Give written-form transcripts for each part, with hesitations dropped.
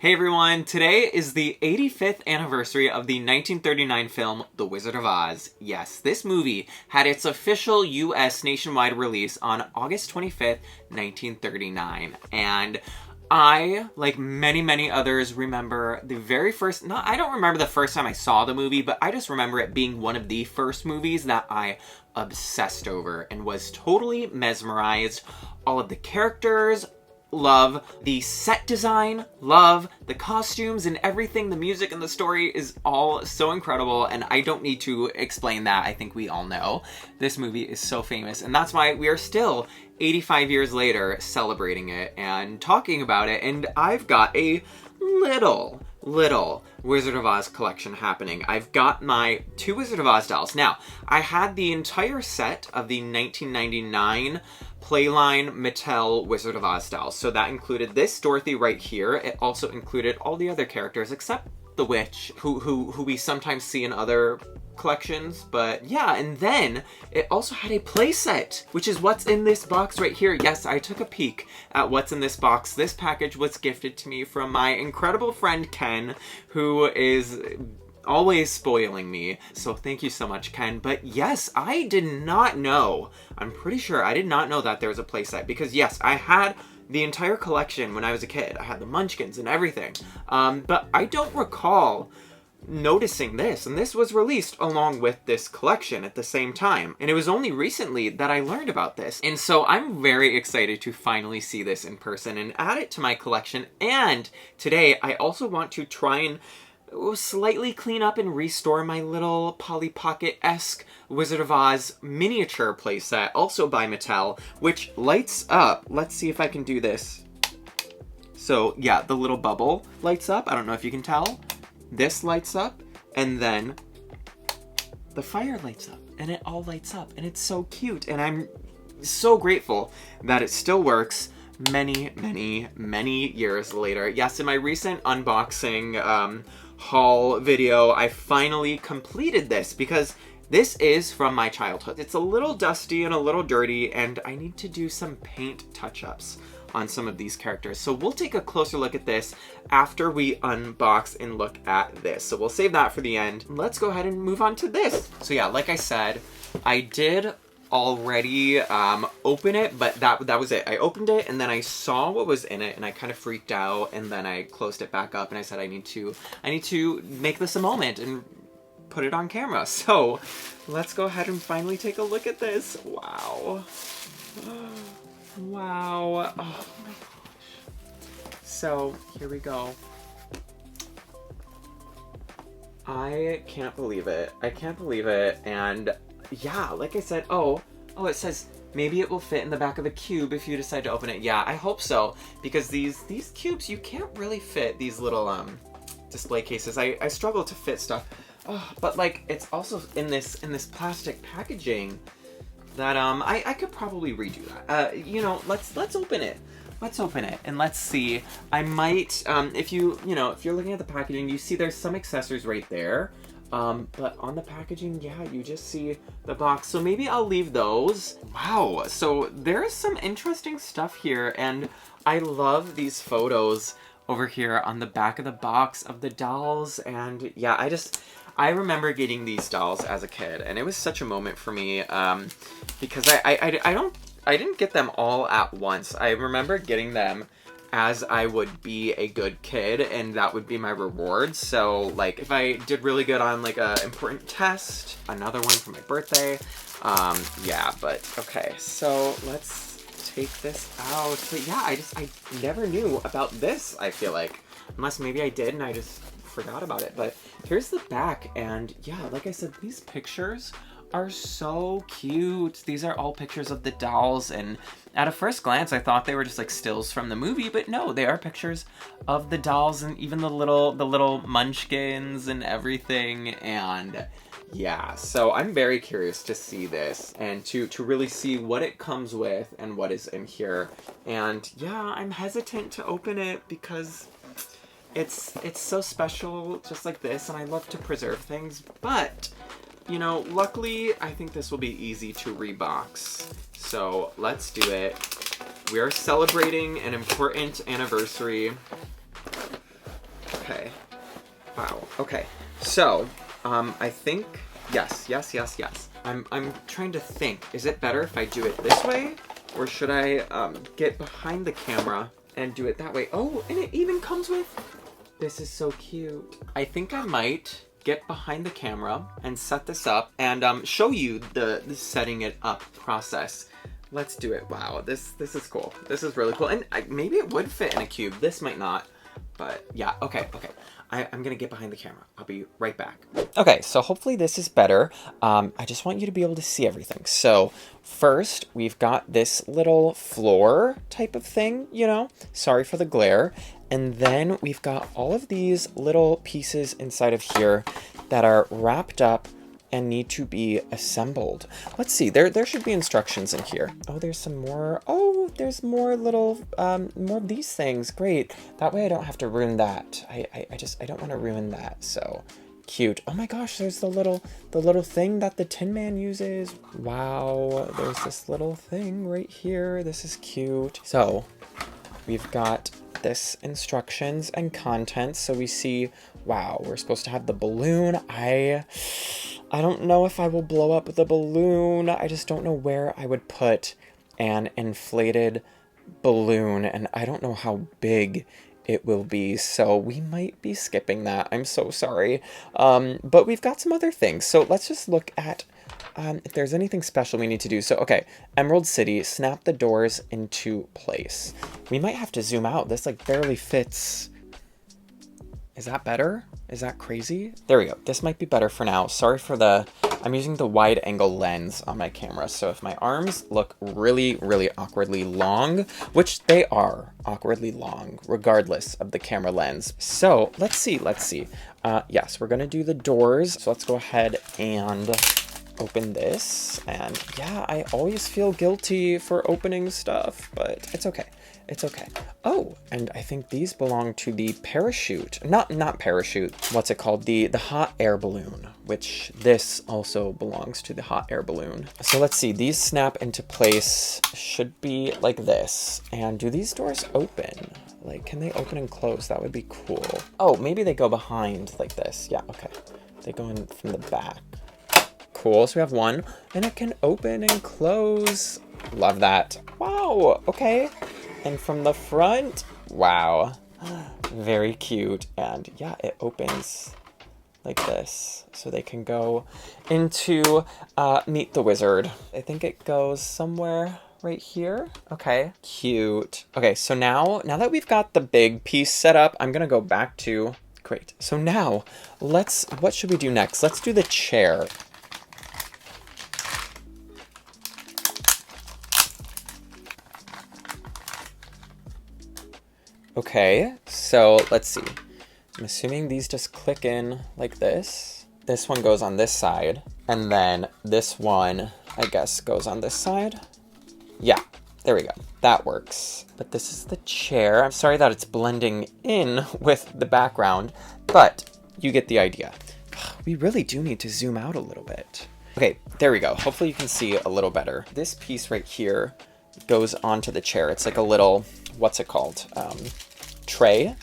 Hey everyone, today is the 85th anniversary of the 1939 film, The Wizard of Oz. Yes, this movie had its official US nationwide release on August 25th, 1939. And I, like many others, remember the very first, I don't remember the first time I saw the movie, but I just remember it being one of the first movies that I obsessed over and was totally mesmerized. All of the characters, love the set design, love the costumes and everything. The music and the story is all so incredible, and I don't need to explain that. I think we all know this movie is so famous, and that's why we are still 85 years later celebrating it and talking about it. And I've got a little Wizard of Oz collection happening. I've got my 2 Wizard of Oz dolls. Now, I had the entire set of the 1999 Playline Mattel Wizard of Oz dolls. So that included this Dorothy right here. It also included all the other characters except the witch, who we sometimes see in other collections. But yeah, and then it also had a playset, which is what's in this box right here. Yes, I took a peek at what's in this box. This package was gifted to me from my incredible friend Ken, who is always spoiling me. So thank you so much, Ken. But yes, I did not know. I'm pretty sure I did not know that there was a playset, because yes, I had the entire collection when I was a kid. I had the Munchkins and everything. But I don't recall noticing this, and this was released along with this collection at the same time, and it was only recently that I learned about this. And so I'm very excited to finally see this in person and add it to my collection. And today I also want to try and slightly clean up and restore my little Polly Pocket-esque Wizard of Oz miniature playset, also by Mattel, which lights up. Let's see if I can do this. So yeah, the little bubble lights up. I don't know if you can tell. This lights up, and then the fire lights up, and it all lights up, and it's so cute. And I'm so grateful that it still works many years later. Yes, in my recent unboxing haul video, I finally completed this, because this is from my childhood. It's a little dusty and a little dirty, and I need to do some paint touch-ups on some of these characters. So we'll take a closer look at this after we unbox and look at this. So we'll save that for the end. Let's go ahead and move on to this. So yeah, like I said, I did already open it, but that was it. I opened it, and then I saw what was in it, and I kind of freaked out, and then I closed it back up, and I said I need to make this a moment and put it on camera. So let's go ahead and finally take a look at this. Wow. Wow. Oh my gosh. So here we go. I can't believe it. I can't believe it. And yeah, like I said, oh, it says maybe it will fit in the back of the cube if you decide to open it. Yeah, I hope so, because these cubes, you can't really fit these little display cases. I struggle to fit stuff. Oh, but like, it's also in this plastic packaging that I could probably redo that. You know, let's open it. Let's open it and let's see. I might if you're looking at the packaging, you see there's some accessories right there. But on the packaging, yeah, you just see the box. So maybe I'll leave those. Wow, so there's some interesting stuff here, and I love these photos over here on the back of the box of the dolls. And yeah, I remember getting these dolls as a kid, and it was such a moment for me, because I didn't get them all at once. I remember getting them as I would be a good kid, and that would be my reward. So like, if I did really good on like a important test, another one for my birthday. Yeah, but okay, so let's take this out. But yeah, I never knew about this, I feel like, unless maybe I did and I just forgot about it. But here's the back, and yeah, like I said, these pictures are so cute. These are all pictures of the dolls, and at a first glance I thought they were just like stills from the movie, but no, they are pictures of the dolls, and even the little munchkins and everything. And yeah, so I'm very curious to see this and to really see what it comes with and what is in here. And yeah, I'm hesitant to open it because it's so special, just like this, and I love to preserve things, but you know, luckily, I think this will be easy to rebox. So let's do it. We are celebrating an important anniversary Wow. Okay. So, I think yes. I'm trying to think. Is it better if I do it this way, or should I get behind the camera and do it that way? Oh, and it even comes with. This is so cute. I think I might get behind the camera and set this up and show you the setting it up process. Let's do it. Wow, this is cool. This is really cool. And maybe it would fit in a cube. This might not, but yeah, okay. I'm gonna get behind the camera. I'll be right back. Okay, so hopefully this is better. I just want you to be able to see everything. So first, we've got this little floor type of thing, you know? Sorry for the glare. And then we've got all of these little pieces inside of here that are wrapped up and need to be assembled. Let's see, there should be instructions in here. Oh, there's some more. Oh, there's more little, more of these things. Great. That way I don't have to ruin that. I don't want to ruin that. So cute. Oh my gosh, there's the little thing that the Tin Man uses. Wow, there's this little thing right here. This is cute. So we've got this instructions and content. So we see, wow, we're supposed to have the balloon. I don't know if I will blow up the balloon. I just don't know where I would put an inflated balloon, and I don't know how big it will be, so we might be skipping that. I'm so sorry. But we've got some other things. So let's just look at if there's anything special we need to do. So, okay, Emerald City, snap the doors into place. We might have to zoom out. This like barely fits. Is that better? Is that crazy? There we go. This might be better for now. Sorry for I'm using the wide angle lens on my camera. So if my arms look really, really awkwardly long, which they are awkwardly long, regardless of the camera lens. So let's see. Yes, we're gonna do the doors. So let's go ahead and open this. And yeah, I always feel guilty for opening stuff, but it's okay. It's okay. Oh, and I think these belong to the parachute. Not parachute. What's it called? The hot air balloon, which this also belongs to the hot air balloon. So let's see. These snap into place. Should be like this. And do these doors open? Like, can they open and close? That would be cool. Oh, maybe they go behind like this. Yeah, okay. They go in from the back. Cool. So we have one, and it can open and close. Love that. Wow. Okay. And from the front, wow, very cute. And yeah, it opens like this. So they can go into Meet the Wizard. I think it goes somewhere right here. Okay, cute. Okay, so now that we've got the big piece set up, I'm gonna go back to, great. So now, what should we do next? Let's do the chair. Okay, so let's see. I'm assuming these just click in like this. This one goes on this side, and then this one, I guess, goes on this side. Yeah, there we go. That works. But this is the chair. I'm sorry that it's blending in with the background, but you get the idea. We really do need to zoom out a little bit. Okay, there we go. Hopefully you can see a little better. This piece right here goes onto the chair. It's like a little, what's it called? Tray.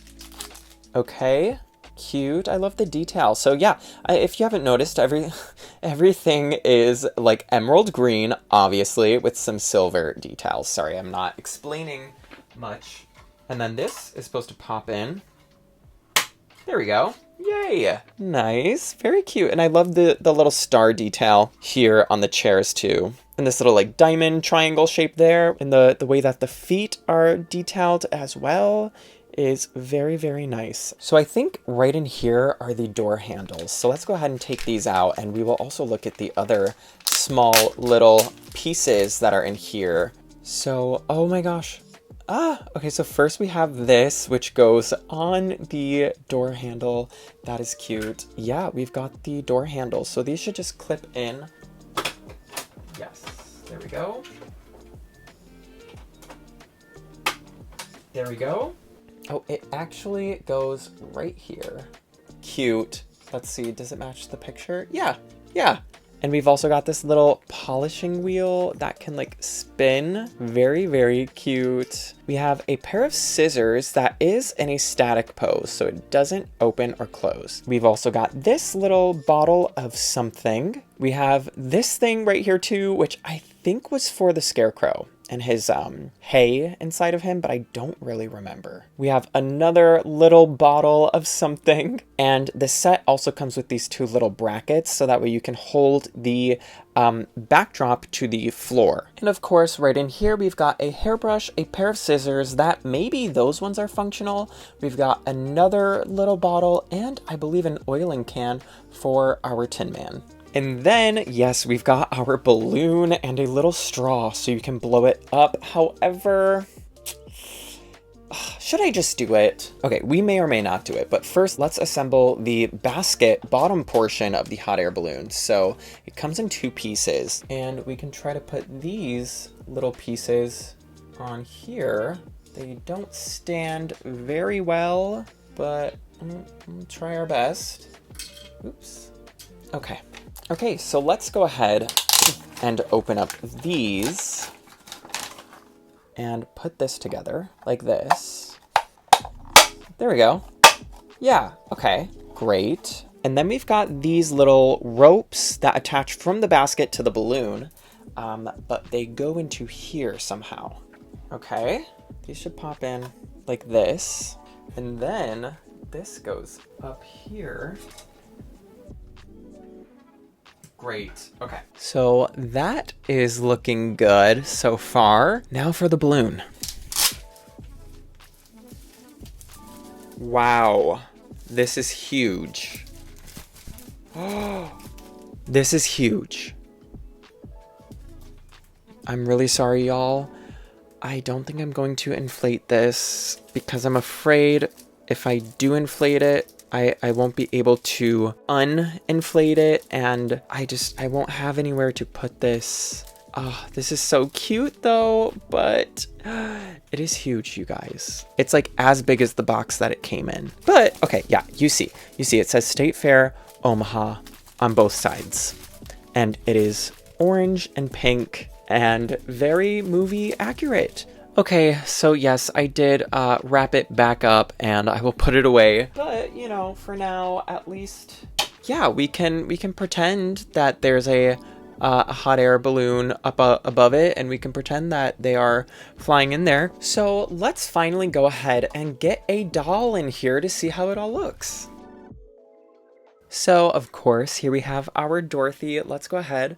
Okay, cute. I love the detail. So yeah, if you haven't noticed, everything is like emerald green, obviously, with some silver details. Sorry, I'm not explaining much. And then this is supposed to pop in. There we go. Yay! Nice. Very cute. And I love the little star detail here on the chairs too. And this little like diamond triangle shape there. And the way that the feet are detailed as well is very, very nice. So I think right in here are the door handles. So let's go ahead and take these out, and we will also look at the other small little pieces that are in here. So, oh my gosh. Okay, so first we have this, which goes on the door handle. That is cute. Yeah, we've got the door handles. So these should just clip in. Yes, there we go. There we go. Oh, it actually goes right here. Cute. Let's see, does it match the picture? Yeah. And we've also got this little polishing wheel that can like spin. Very, very cute. We have a pair of scissors that is in a static pose, so it doesn't open or close. We've also got this little bottle of something. We have this thing right here too, which I think was for the Scarecrow and his hay inside of him, but I don't really remember. We have another little bottle of something, and the set also comes with these two little brackets, so that way you can hold the backdrop to the floor. And of course, right in here, we've got a hairbrush, a pair of scissors, that maybe those ones are functional. We've got another little bottle, and I believe an oiling can for our Tin Man. And then, yes, we've got our balloon and a little straw so you can blow it up. However, should I just do it? Okay, we may or may not do it, but first let's assemble the basket bottom portion of the hot air balloon. So it comes in two pieces, and we can try to put these little pieces on here. They don't stand very well, but we'll try our best. Oops. Okay. Okay, so let's go ahead and open up these and put this together like this. There we go. Yeah, okay, great. And then we've got these little ropes that attach from the basket to the balloon, but they go into here somehow. Okay, these should pop in like this. And then this goes up here. Great. Okay. So that is looking good so far. Now for the balloon. Wow. This is huge. Oh, this is huge. I'm really sorry, y'all. I don't think I'm going to inflate this because I'm afraid if I do inflate it, I won't be able to uninflate it, and I won't have anywhere to put this. Oh, this is so cute though, but it is huge, you guys. It's like as big as the box that it came in. But okay, yeah, you see it says State Fair Omaha on both sides, and it is orange and pink and very movie accurate. Okay, so yes, I did wrap it back up and I will put it away. But, you know, for now, at least, yeah, we can pretend that there's a hot air balloon up above it, and we can pretend that they are flying in there. So let's finally go ahead and get a doll in here to see how it all looks. So, of course, here we have our Dorothy. Let's go ahead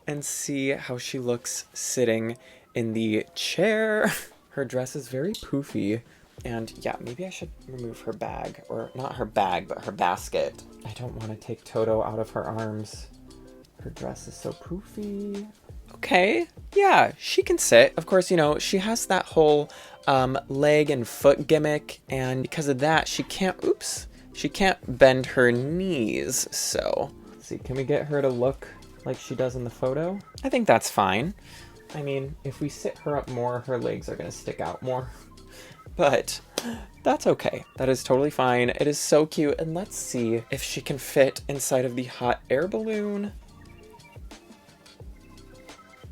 and see how she looks sitting in the chair. Her dress is very poofy, and yeah, maybe I should remove her bag, or not her bag, but her basket. I don't want to take Toto out of her arms. Her dress is so poofy. Okay, yeah, she can sit. Of course, you know, she has that whole leg and foot gimmick, and because of that, she can't bend her knees. So, let's see, can we get her to look like she does in the photo? I think that's fine. I mean, if we sit her up more, her legs are going to stick out more. But that's okay. That is totally fine. It is so cute. And let's see if she can fit inside of the hot air balloon.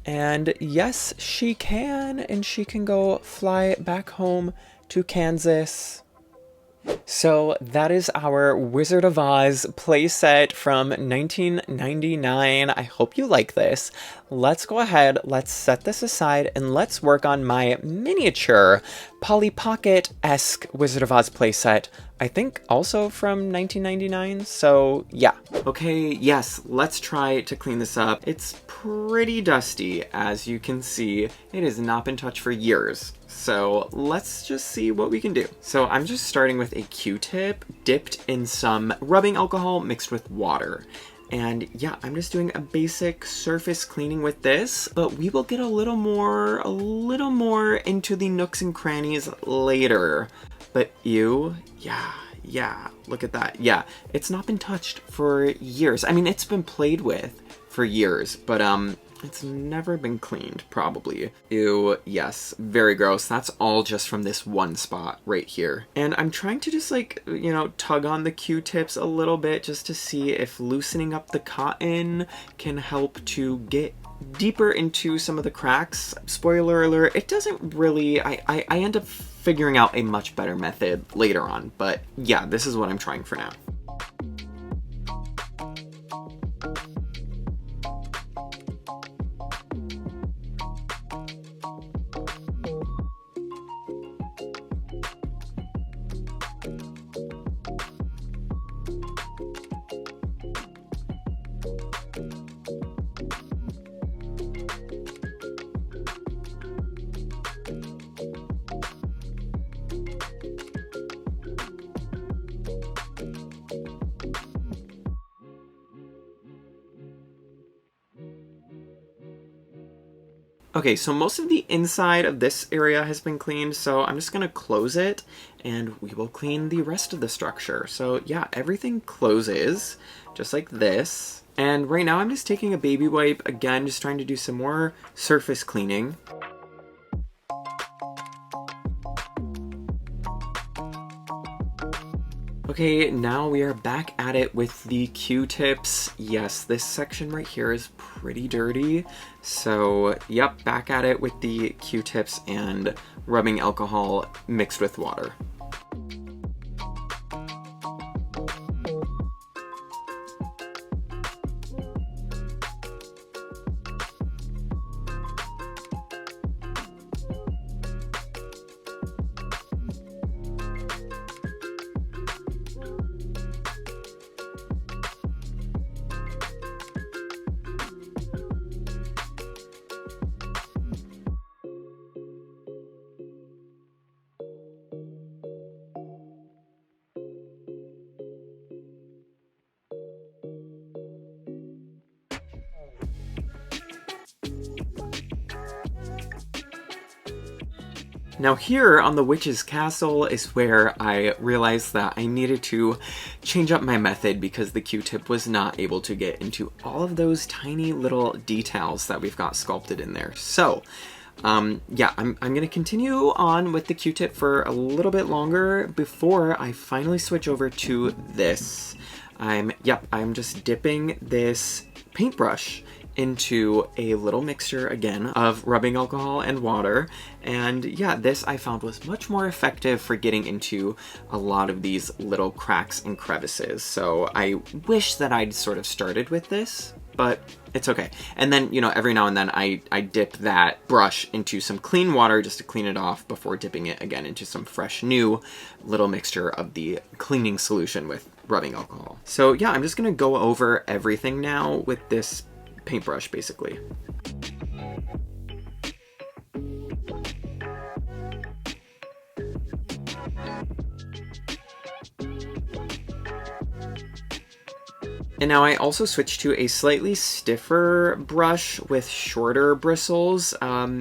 And yes, she can. And she can go fly back home to Kansas. So that is our Wizard of Oz playset from 1999. I hope you like this. Let's go ahead, let's set this aside, and let's work on my miniature Polly Pocket-esque Wizard of Oz playset. I think also from 1999, so yeah. Okay, yes, let's try to clean this up. It's pretty dusty, as you can see. It has not been touched for years. So let's just see what we can do. So I'm just starting with a Q-tip dipped in some rubbing alcohol mixed with water. And yeah, I'm just doing a basic surface cleaning with this, but we will get a little more into the nooks and crannies later. But ew, yeah, look at that. Yeah, it's not been touched for years. I mean, it's been played with for years, but It's never been cleaned, probably. Ew, yes, very gross. That's all just from this one spot right here. And I'm trying to just like, you know, tug on the Q-tips a little bit just to see if loosening up the cotton can help to get deeper into some of the cracks. Spoiler alert, it doesn't really, I end up figuring out a much better method later on, but yeah, this is what I'm trying for now. Okay, so most of the inside of this area has been cleaned, so I'm just gonna close it and we will clean the rest of the structure. So yeah, everything closes just like this. And right now I'm just taking a baby wipe, again, just trying to do some more surface cleaning. Okay, now we are back at it with the Q-tips. Yes, this section right here is pretty dirty. So, yep, back at it with the Q-tips and rubbing alcohol mixed with water. Now here on the Witch's Castle is where I realized that I needed to change up my method because the Q-tip was not able to get into all of those tiny little details that we've got sculpted in there. So, yeah, I'm gonna continue on with the Q-tip for a little bit longer before I finally switch over to this. I'm just dipping this paintbrush into a little mixture again of rubbing alcohol and water, and yeah, this I found was much more effective for getting into a lot of these little cracks and crevices. So I wish that I'd sort of started with this, but it's okay. And then, you know, every now and then I dip that brush into some clean water just to clean it off before dipping it again into some fresh new little mixture of the cleaning solution with rubbing alcohol. So yeah, I'm just gonna go over everything now with this paintbrush, basically. And now I also switched to a slightly stiffer brush with shorter bristles,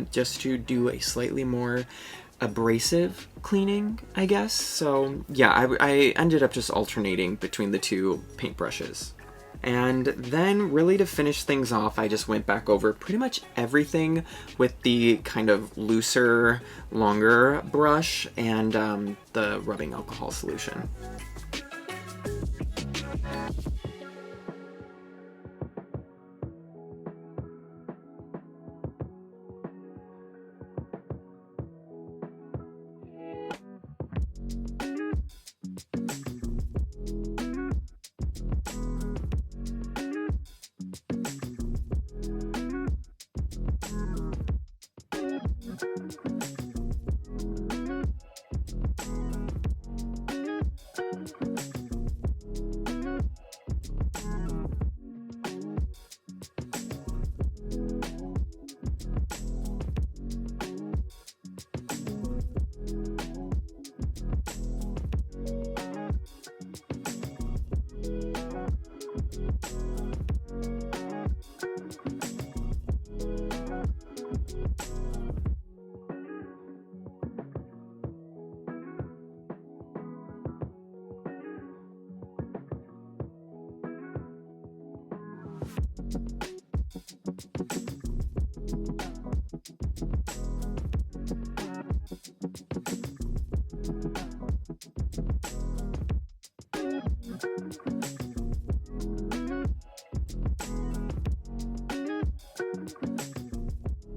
just to do a slightly more abrasive cleaning, I guess. So yeah, I ended up just alternating between the two paintbrushes. And then really to finish things off, I just went back over pretty much everything with the kind of looser, longer brush and the rubbing alcohol solution.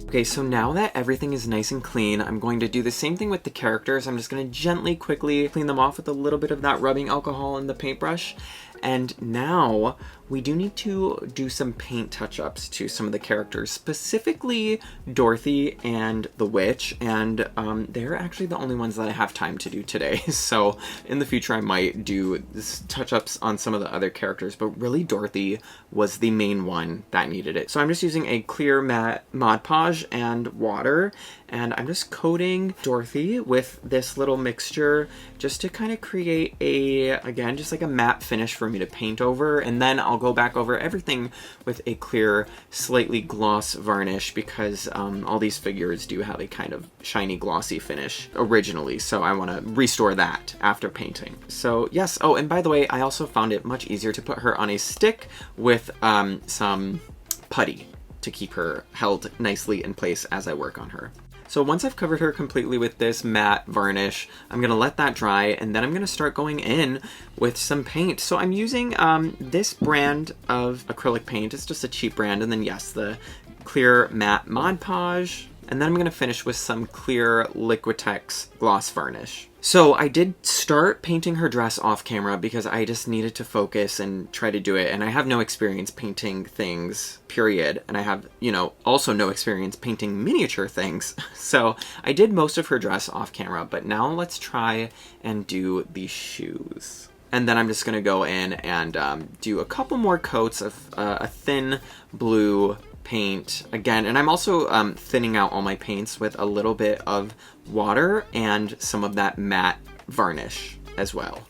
Okay, so now that everything is nice and clean, I'm going to do the same thing with the characters. I'm just going to gently, quickly clean them off with a little bit of that rubbing alcohol in the paintbrush. And now we do need to do some paint touch-ups to some of the characters, specifically Dorothy and the witch, and they're actually the only ones that I have time to do today. So in the future I might do touch-ups on some of the other characters, but really Dorothy was the main one that needed it. So I'm just using a clear matte Mod Podge and water, and I'm just coating Dorothy with this little mixture just to kind of create again, just like a matte finish for me to paint over, and then I'll go back over everything with a clear, slightly gloss varnish, because all these figures do have a kind of shiny, glossy finish originally, so I want to restore that after painting. So yes, oh, and by the way, I also found it much easier to put her on a stick with some putty to keep her held nicely in place as I work on her. So once I've covered her completely with this matte varnish, I'm going to let that dry, and then I'm going to start going in with some paint. So I'm using this brand of acrylic paint. It's just a cheap brand, and then yes, the clear matte Mod Podge. And then I'm going to finish with some clear Liquitex gloss varnish. So I did start painting her dress off camera because I just needed to focus and try to do it. And I have no experience painting things, period. And I have, you know, also no experience painting miniature things. So I did most of her dress off camera, but now let's try and do the shoes. And then I'm just going to go in and do a couple more coats of a thin blue paint again, and I'm also thinning out all my paints with a little bit of water and some of that matte varnish as well.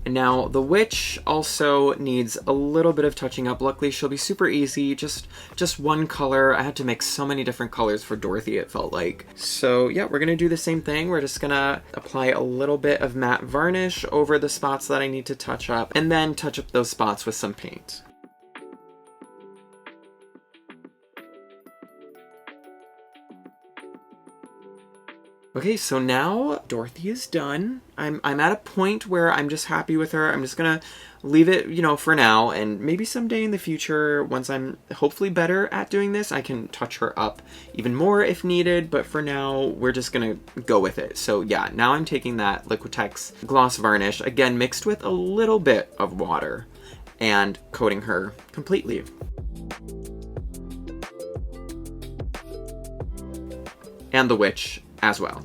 And now the witch also needs a little bit of touching up. Luckily, she'll be super easy, just one color. I had to mix so many different colors for Dorothy, it felt like. So yeah, we're gonna do the same thing. We're just gonna apply a little bit of matte varnish over the spots that I need to touch up, and then touch up those spots with some paint. Okay, so now Dorothy is done. I'm at a point where I'm just happy with her. I'm just gonna leave it, you know, for now, and maybe someday in the future, once I'm hopefully better at doing this, I can touch her up even more if needed, but for now, we're just gonna go with it. So yeah, now I'm taking that Liquitex gloss varnish, again mixed with a little bit of water, and coating her completely. And the witch as well.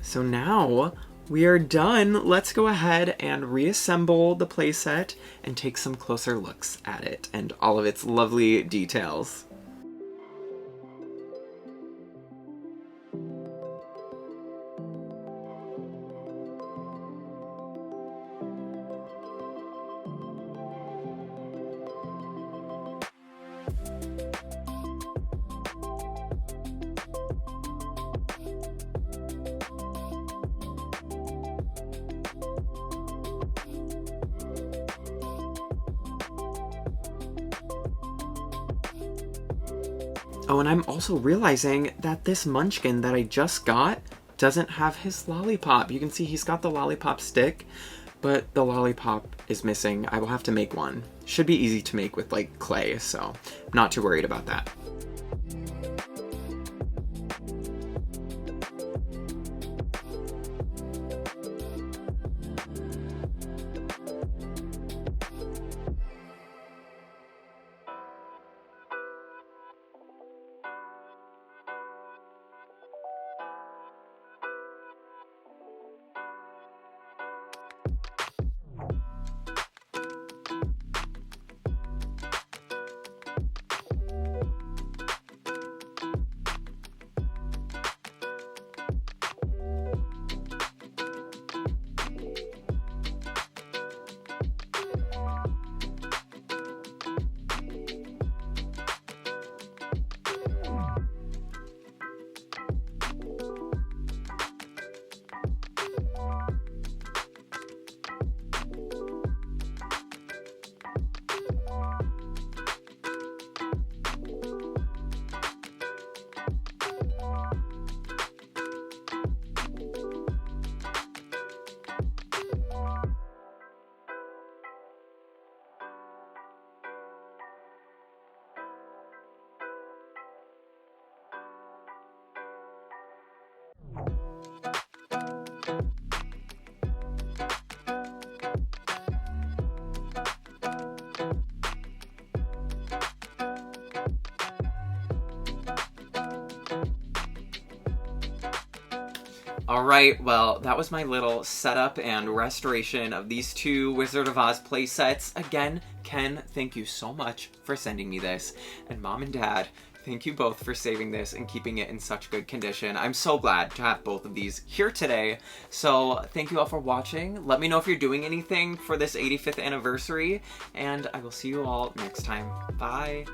So now We are done. Let's go ahead and reassemble the playset and take some closer looks at it and all of its lovely details. Oh, and I'm also realizing that this munchkin that I just got doesn't have his lollipop. You can see he's got the lollipop stick, but the lollipop is missing. I will have to make one. Should be easy to make with like clay, so I'm not too worried about that. Alright, well, that was my little setup and restoration of these two Wizard of Oz play sets. Again, Ken, thank you so much for sending me this. And Mom and Dad, thank you both for saving this and keeping it in such good condition. I'm so glad to have both of these here today. So thank you all for watching. Let me know if you're doing anything for this 85th anniversary, and I will see you all next time. Bye!